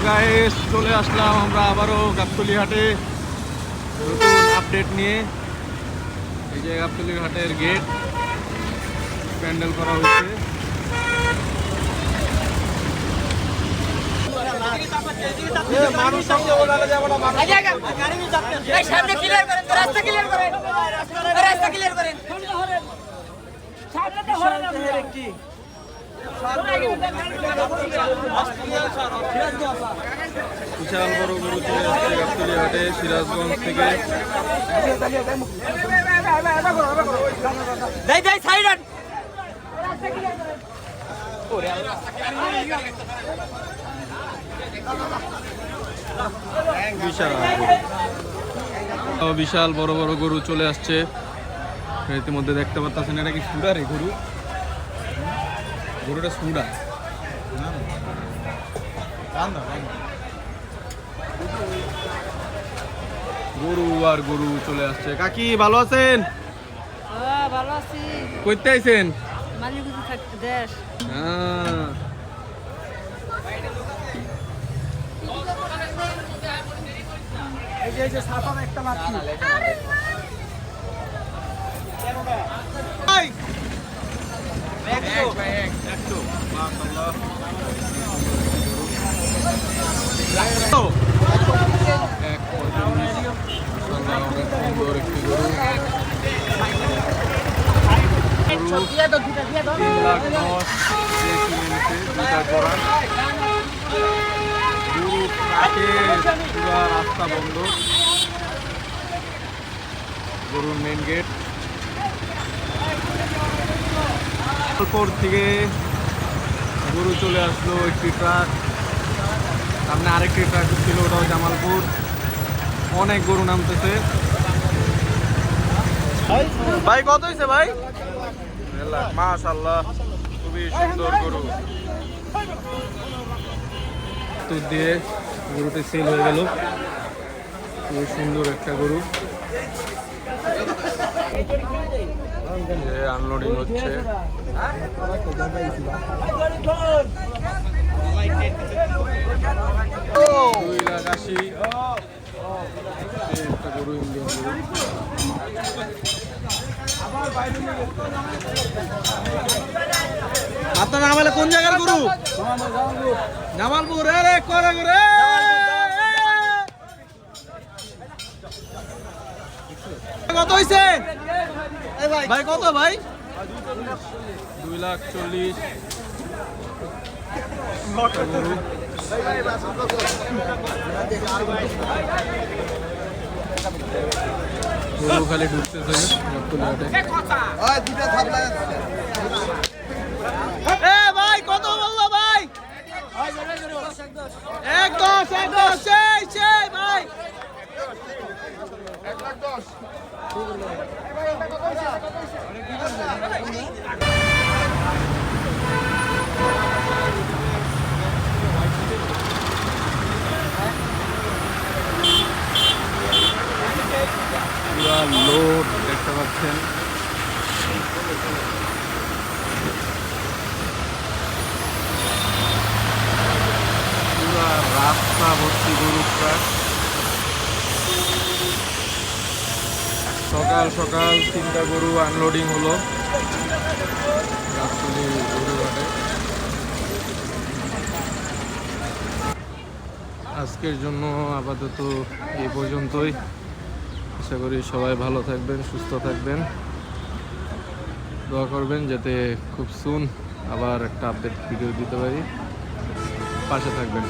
Guys চলে আসলাম আমরা আবারও গাবতলী হাটে নতুন আপডেট নিয়ে। এই যে গাবতলী হাটের গেট প্যান্ডেল করা হয়েছে। বিশাল বড় গরু চলে আসছে গাবতলী হাটে সিরাজগঞ্জ থেকে। বিশাল বড় বড় গরু চলে আসছে। ইতিমধ্যে দেখতে পাচ্ছেন এটা কি সুডা রে গরু, গরুটা সুডা। গরু আর গরু চলে আসছে। কাকি ভালো আছেন? ভালো আছি। কইতে আইছেন? মালিগুজি থাকতে দেশ। এই যে সাফার একটা মাছি। ভাই একশো মাশাআল্লাহ। সুন্দর একটি গরু। 3,10,000 দুটা জোড়া গরু থাকে। পুরা রাস্তা বন্ধ, গরুর মেন গেট। তারপর থেকে গরু চলে আসলো একটি ট্রাক, সামনে আরেকটি ট্রাক ছিল, ওটাও জামালপুর। অনেক গরু নামতেছে। ভাই কত হয়েছে ভাই? মাশাআল্লাহ খুবই সুন্দর গরু। তো দিয়ে গরুটি সেল হয়ে গেল। খুবই সুন্দর একটা গরু। আনলোডিং হচ্ছে। 2,80,000 একটা গরু, ইন্ডিয়ান গরু। আপনার নাম হলে কোন জায়গার গরু? জামালপুর। রে করে করে কত হয়েছে ভাই? কত ভাই? 2,40,000 গরু খালি ঢুকতেছে। ভাই কত বললো ভাই? 1,10,000 সেই ভাই। পুরা লোড দেখতে পাচ্ছেন। পুরা রাস্তা ভর্তি গরুর ট্রাক। সকাল সকাল 3টা গরু আনলোডিং হলো গাবতলী গরুহাটে। আজকের জন্য আপাতত এই পর্যন্তই। আশা করি সবাই ভালো থাকবেন, সুস্থ থাকবেন। দোয়া করবেন যাতে খুব সুন আবার একটা আপডেট ভিডিও দিতে পারি। পাশে থাকবেন।